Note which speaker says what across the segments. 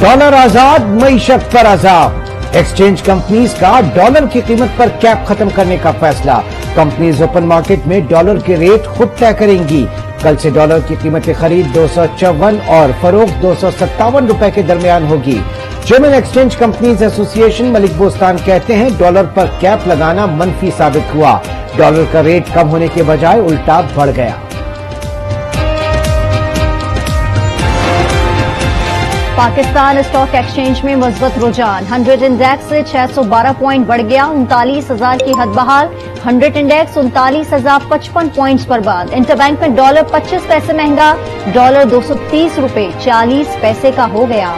Speaker 1: Dollar आजाद, मईशत पर अजाब। Exchange companies का डॉलर की कीमत पर कैप खत्म करने का फैसला। कंपनीज ओपन मार्केट में डॉलर के रेट खुद तय करेंगी। कल से डॉलर की कीमत खरीद 254 और फरोख्त 257 रुपए के दरमियान होगी। German exchange companies association Malik Bostan कहते हैं डॉलर पर कैप लगाना मनफी साबित हुआ। डॉलर का रेट कम होने के बजाय उल्टा बढ़ गया।
Speaker 2: पाकिस्तान स्टॉक एक्सचेंज में मजबूत रुझान। 100 इंडेक्स से 612 पॉइंट बढ़ गया, 39,000 की हद बहाल। 100 इंडेक्स 39,055 पॉइंट्स पर बंद। इंटरबैंक में डॉलर 25 पैसे महंगा, डॉलर 230 रुपए 40 पैसे का हो गया।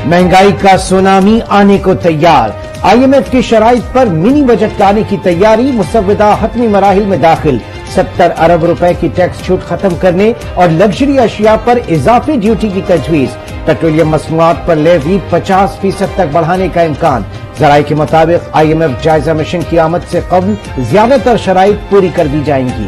Speaker 1: महंगाई का सुनामी आने को तैयार। आईएमएफ की शराइत पर मिनी बजट लाने की तैयारी। मुसव्विदा हतमी मराहिल में दाखिल। 70 अरब रुपए की टैक्स छूट खत्म करने और लग्जरी अशिया पर इजाफी ड्यूटी की तजवीज। पेट्रोलियम मसनूआत पर लेवी 50% तक बढ़ाने का इम्कान। जराये के मुताबिक आईएमएफ जायजा मिशन की आमद से कबल ज्यादातर शराइत पूरी कर दी जाएंगी।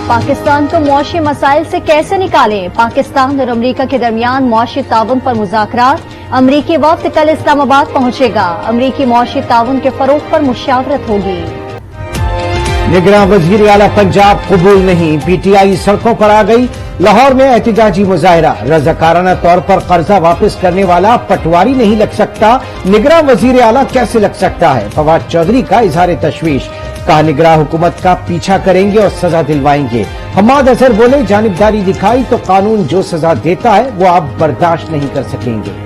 Speaker 2: पाकिस्तान को मौशी मसाइल से कैसे निकालें? पाकिस्तान और अमरीका के दरमियान मौशी ताउन पर मुज़ाकरात। अमरीकी वफ्द कल इस्लामाबाद पहुंचेगा। अमरीकी मौशी ताउन के फरोग पर मुशावरत होगी।
Speaker 1: निगरान वजीर आला पंजाब कबूल नहीं। पीटीआई सड़कों पर आ गई। लाहौर में एहतजाजी मुजाहरा। रजाकाराना तौर पर कर्जा वापस करने वाला पटवारी नहीं लग सकता, निगरान वजीर आला कैसे लग सकता है? फवाद चौधरी का इजहार तशवीश। कहा निगरान हुकूमत का पीछा करेंगे और सजा दिलवाएंगे। हम्माद अजहर बोले जानिबदारी दिखाई तो कानून जो सजा देता है वो आप बर्दाश्त नहीं कर सकेंगे।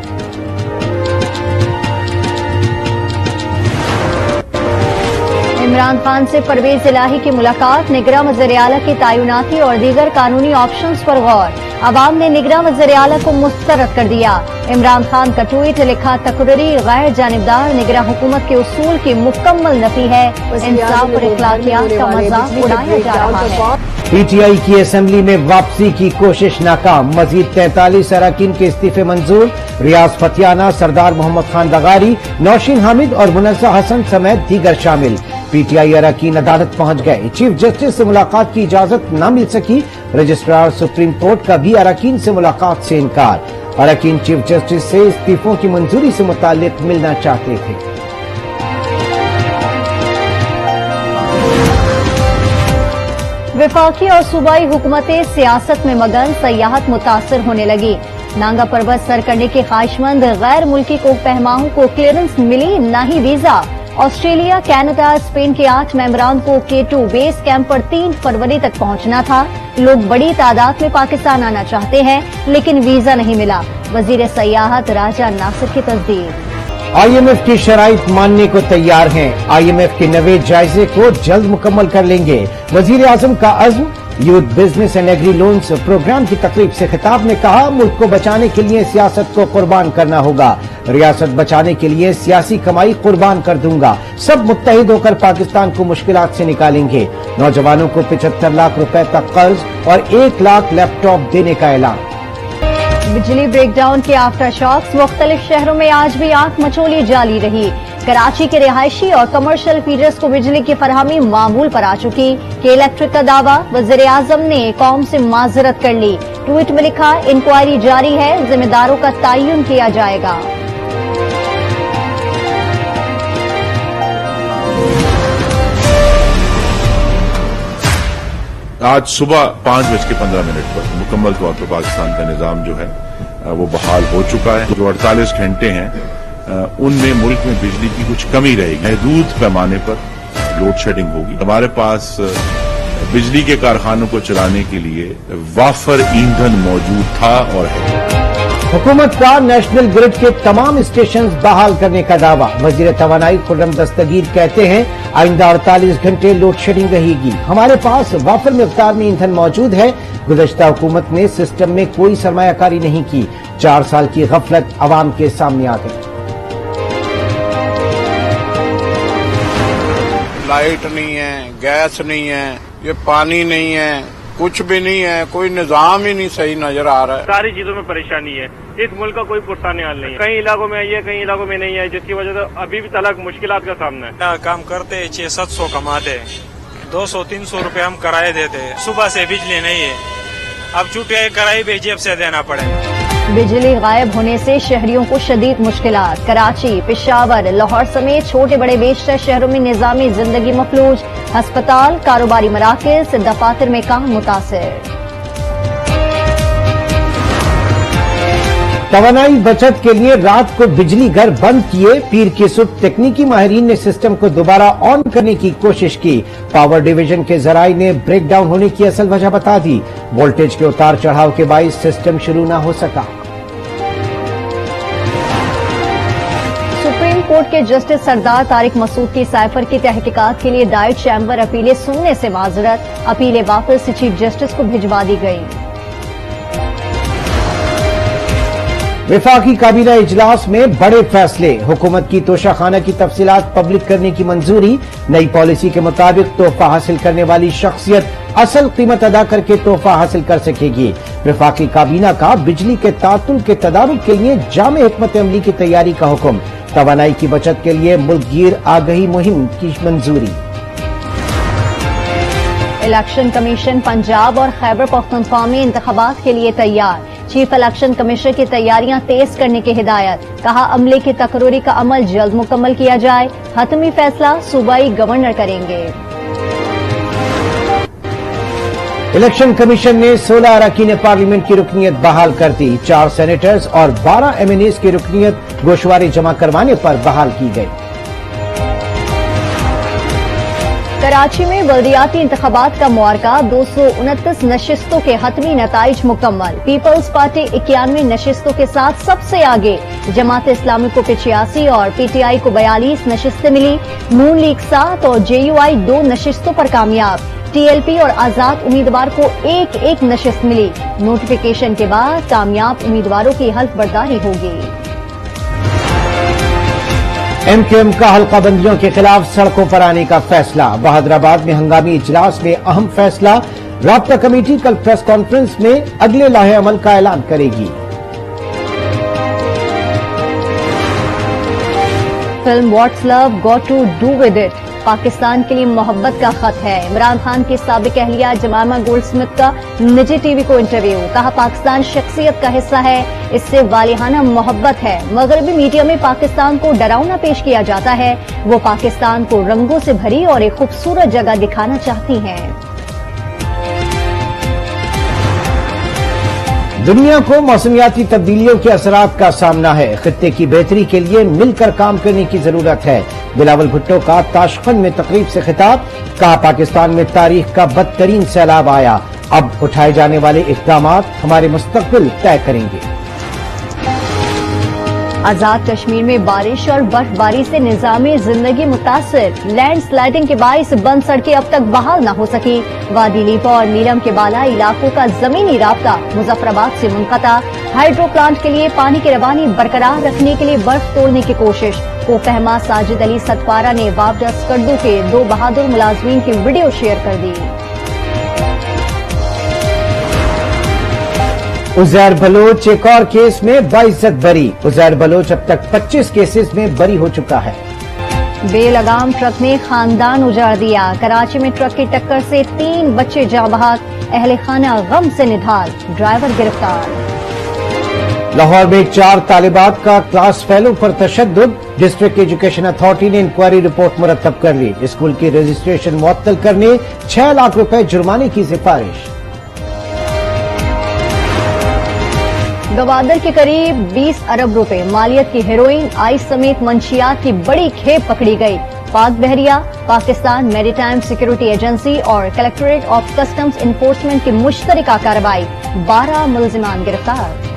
Speaker 2: इमरान खान से परवेज इलाही की मुलाकात। निगरान वज़ीर आला की तैनाती और दीगर कानूनी ऑप्शंस पर गौर। अवाम ने निगरान वज़ीर आला को मुस्तरद कर दिया। इमरान खान का ट्वीट लिखा, तकरीरी गैर जानिबदार निगरान हुकूमत के उसूल की मुकम्मल नफी है। इंसाफ और इखलाकियात का मजाक उड़ाया जा रहा है।
Speaker 1: पीटीआई की असेंबली में वापसी की कोशिश नाकाम। मजीद 43 अरकान के इस्तीफे मंजूर। रियाज फतियाना, सरदार मोहम्मद खान बगारी, नौशीन हामिद और मुनज़्ज़ह हसन समेत दीगर शामिल। पीटीआई अरकान अदालत पहुंच गए। चीफ जस्टिस से मुलाकात की इजाजत न मिल सकी। रजिस्ट्रार सुप्रीम कोर्ट का भी अरकान से मुलाकात से इनकार। अरकान चीफ जस्टिस से इस्तीफों की मंजूरी से मुताल्लिक मिलना चाहते थे।
Speaker 2: वफाकी और सूबाई हुकूमतें सियासत में मगन। सयाहत मुतासर होने लगी। नांगा पर्वत सर करने के ख्वाहिशमंद गैर मुल्की को पहमाओं को क्लियरेंस मिली, न ही वीजा। ऑस्ट्रेलिया, कनाडा, स्पेन के 8 मेंबरान को K2 बेस कैंप पर 3 फरवरी तक पहुंचना था। लोग बड़ी तादाद में पाकिस्तान आना चाहते हैं लेकिन वीजा नहीं मिला। वजीर सयाहत राजा नासिर की तस्दीक।
Speaker 1: आईएमएफ की शराइत मानने को तैयार हैं। आईएमएफ के नवे जायजे को जल्द मुकम्मल कर लेंगे। वजीर आजम का अज़्म। Youth business and agri loans programme की तकरीब से खिताब में कहा, मुल्क को बचाने के लिए सियासत को कुर्बान करना होगा। रियासत बचाने के लिए सियासी कमाई कुर्बान कर दूंगा। सब मुत्तहिद होकर पाकिस्तान को मुश्किलात से निकालेंगे। नौजवानों को 75 लाख रुपए तक कर्ज और 1 लाख लैपटॉप देने का ऐलान।
Speaker 2: बिजली ब्रेकडाउन के आफ्टर शॉक्स। मुख्तलिफ शहरों में आज भी आंख मचोली जारी रही। कराची के रिहायशी और कमर्शियल फीडर्स को बिजली की फरहमी मामूल पर आ चुकी। के इलेक्ट्रिक का दावा। वज़ीर आज़म ने कौम से माजरत कर ली। ट्वीट में लिखा, इंक्वायरी जारी है, जिम्मेदारों का तयन किया जाएगा।
Speaker 3: आज सुबह 5:15 पर मुकम्मल तौर पर पाकिस्तान का निजाम जो है वो बहाल हो चुका है। जो 48 घंटे हैं उनमें मुल्क में बिजली की कुछ कमी रहेगी। महदूद पैमाने पर लोड शेडिंग होगी। हमारे पास बिजली के कारखानों को चलाने के लिए वाफर ईंधन मौजूद था और है।
Speaker 1: हुकूमत का नेशनल ग्रिड के तमाम स्टेशन बहाल करने का दावा। वजीर तवानाई खुर्रम दस्तगीर कहते हैं आइंदा 48 घंटे लोड शेडिंग रहेगी। हमारे पास वाफर मिकदार में ईंधन मौजूद है। गुज़श्ता हुकूमत ने सिस्टम में कोई सरमायाकारी नहीं की। 4 साल की गफलत अवाम के सामने आ गई।
Speaker 4: लाइट नहीं है, गैस नहीं है, ये पानी नहीं है, कुछ भी नहीं है, कोई निजाम ही नहीं सही नजर आ रहा है।
Speaker 5: सारी चीजों में परेशानी है। इस मुल्क का कोई पुरसाने हाल नहीं है। कई इलाकों में है, कई इलाकों में नहीं है, जिसकी वजह से अभी भी तलाक मुश्किलात का सामना है।
Speaker 6: काम करते 600-700 कमाते, 200-300 रुपए हम किराए देते। सुबह से बिजली नहीं है, अब छुट्टियाँ कराई भेजी, अब से देना पड़ेगा।
Speaker 2: बिजली गायब होने से शहरियों को शदीद मुश्किलात। कराची, पेशावर, लाहौर समेत छोटे बड़े बेशतर शहरों में निजामी जिंदगी मफलूज। अस्पताल, कारोबारी मराकज, दफातर में काम मुतासिर।
Speaker 1: तवानाई बचत के लिए रात को बिजली घर बंद किए। पीर की सुबह तकनीकी माहिरीन ने सिस्टम को दोबारा ऑन करने की कोशिश की। पावर डिवीजन के जराये ने ब्रेक डाउन होने की असल वजह बता दी। वोल्टेज के उतार चढ़ाव के बाइस सिस्टम शुरू न हो सका।
Speaker 2: सुप्रीम कोर्ट के जस्टिस सरदार तारिक मसूद की साइफर की तहकीकात के लिए दायर चैम्बर अपीलें सुनने से माजरत। अपीलें वापस चीफ जस्टिस को भिजवा दी गई।
Speaker 1: वफाकी काबीना इजलास में बड़े फैसले। हुकूमत की तोशाखाना की तफसीलात पब्लिक करने की मंजूरी। नई पॉलिसी के मुताबिक तोहफा हासिल करने वाली शख्सियत असल कीमत अदा करके तोहफा हासिल कर सकेगी। वफाकी काबीना का बिजली के तातुल के तदारुक के लिए जामे हिकमत अमली की तैयारी का हुक्म। तवानाई की बचत के लिए मुल्कगीर आगही मुहिम की मंजूरी।
Speaker 2: इलेक्शन कमीशन पंजाब और खैबर पख्तूनख्वा में इंतखाबात के लिए तैयार। चीफ इलेक्शन कमिश्नर की तैयारियां तेज करने की हिदायत। कहा अमले की तकरीरी का अमल जल्द मुकम्मल किया जाए। हतमी फैसला सूबाई गवर्नर करेंगे।
Speaker 1: इलेक्शन कमीशन ने 16 अरकान पार्लियामेंट की रुकनीत बहाल कर दी। 4 सेनेटर्स और 12 एमएनएस की रुकनीत गोशवारे जमा करवाने पर बहाल की गई।
Speaker 2: कराची में बल्दियाती इंतखाबात का मुआरका। 229 नशिस्तों के हतमी नताइज मुकम्मल। पीपल्स पार्टी 91 नशिस्तों के साथ सबसे आगे। जमात इस्लामी को 85 और पीटीआई को 42 नशिस्तें मिली। नून लीग 7 और जेयूआई 2 नशिस्तों पर कामयाब। टीएलपी और आजाद उम्मीदवार को एक नशिस्त मिली। नोटिफिकेशन के बाद कामयाब उम्मीदवारों की हल्फ बर्दारी होगी।
Speaker 1: एमक्यूएम का हल्का बंदियों के खिलाफ सड़कों पर आने का फैसला। बहादुराबाद में हंगामी इजलास में अहम फैसला। राब्ता कमेटी कल प्रेस कॉन्फ्रेंस में अगले लाहे अमल का ऐलान करेगी।
Speaker 2: Film what's love got to do with it Pakistan के लिए मोहब्बत का खत है। इमरान खान की साबिक अहलिया जमामा गोल्डस्मिथ का निजी टीवी को इंटरव्यू। कहा पाकिस्तान शख्सियत का हिस्सा है, इससे वालिहाना मोहब्बत है। मगरबी मीडिया में पाकिस्तान को डरावना पेश किया जाता है। वो पाकिस्तान को रंगों से भरी और एक खूबसूरत जगह दिखाना चाहती हैं।
Speaker 1: दुनिया को मौसमियाती तब्दीलियों के असरात का सामना है। खित्ते की बेहतरी के लिए मिलकर काम करने की जरूरत है। बिलावल भुट्टो का ताशकंद में तकरीब से खिताब। कहा पाकिस्तान में तारीख का बदतरीन सैलाब आया। अब उठाए जाने वाले इक़दामात हमारे मुस्तक़बिल तय करेंगे।
Speaker 2: आजाद कश्मीर में बारिश और बर्फबारी से निजामी जिंदगी मुतासिर। लैंड स्लाइडिंग के बाइस बंद सड़कें अब तक बहाल न हो सकी। वादी लीपा और नीलम के बाला इलाकों का जमीनी राब्ता मुजफ्फराबाद से मुनक़ता। हाइड्रो प्लांट के लिए पानी की रवानी बरकरार रखने के लिए बर्फ तोड़ने की कोशिश। कोफहमा साजिद अली सतपारा ने वापडा स्कर्दू के 2 बहादुर मुलाजमीन की वीडियो शेयर कर दी।
Speaker 1: उजैर बलोच एक और केस में बाइज्जत बरी। उजैर बलोच अब तक 25 केसेस में बरी हो चुका है।
Speaker 2: बेलगाम ट्रक ने खानदान उजाड़ दिया। कराची में ट्रक की टक्कर से 3 बच्चे जाँ बहक। अहले खाना गम से निढाल। ड्राइवर गिरफ्तार।
Speaker 1: लाहौर में 4 तालिबात का क्लास फेलो पर तशद्दुद। डिस्ट्रिक्ट एजुकेशन अथॉरिटी ने इंक्वायरी रिपोर्ट मुरतब कर ली। स्कूल की रजिस्ट्रेशन मुअत्तल करने 6 लाख रुपए जुर्माने की सिफारिश।
Speaker 2: गवादर के करीब 20 अरब रुपए मालियत की हेरोइन, आइस समेत मंशियात की बड़ी खेप पकड़ी गई। पाक बहरिया, पाकिस्तान मैरीटाइम सिक्योरिटी एजेंसी और कलेक्टरेट ऑफ कस्टम्स इन्फोर्समेंट की मुश्तरका कार्रवाई। 12 मुलजिमान गिरफ्तार।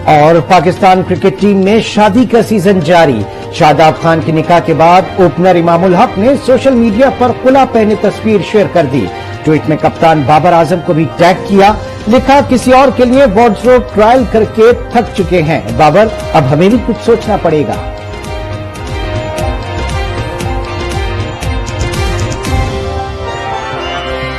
Speaker 1: और पाकिस्तान क्रिकेट टीम में शादी का सीजन जारी। शादाब खान के निकाह के बाद ओपनर इमामुल हक ने सोशल मीडिया पर खुला पहने तस्वीर शेयर कर दी। ट्वीट में कप्तान बाबर आजम को भी टैग किया। लिखा किसी और के लिए वार्डरोब ट्रायल करके थक चुके हैं बाबर, अब हमें भी कुछ सोचना पड़ेगा।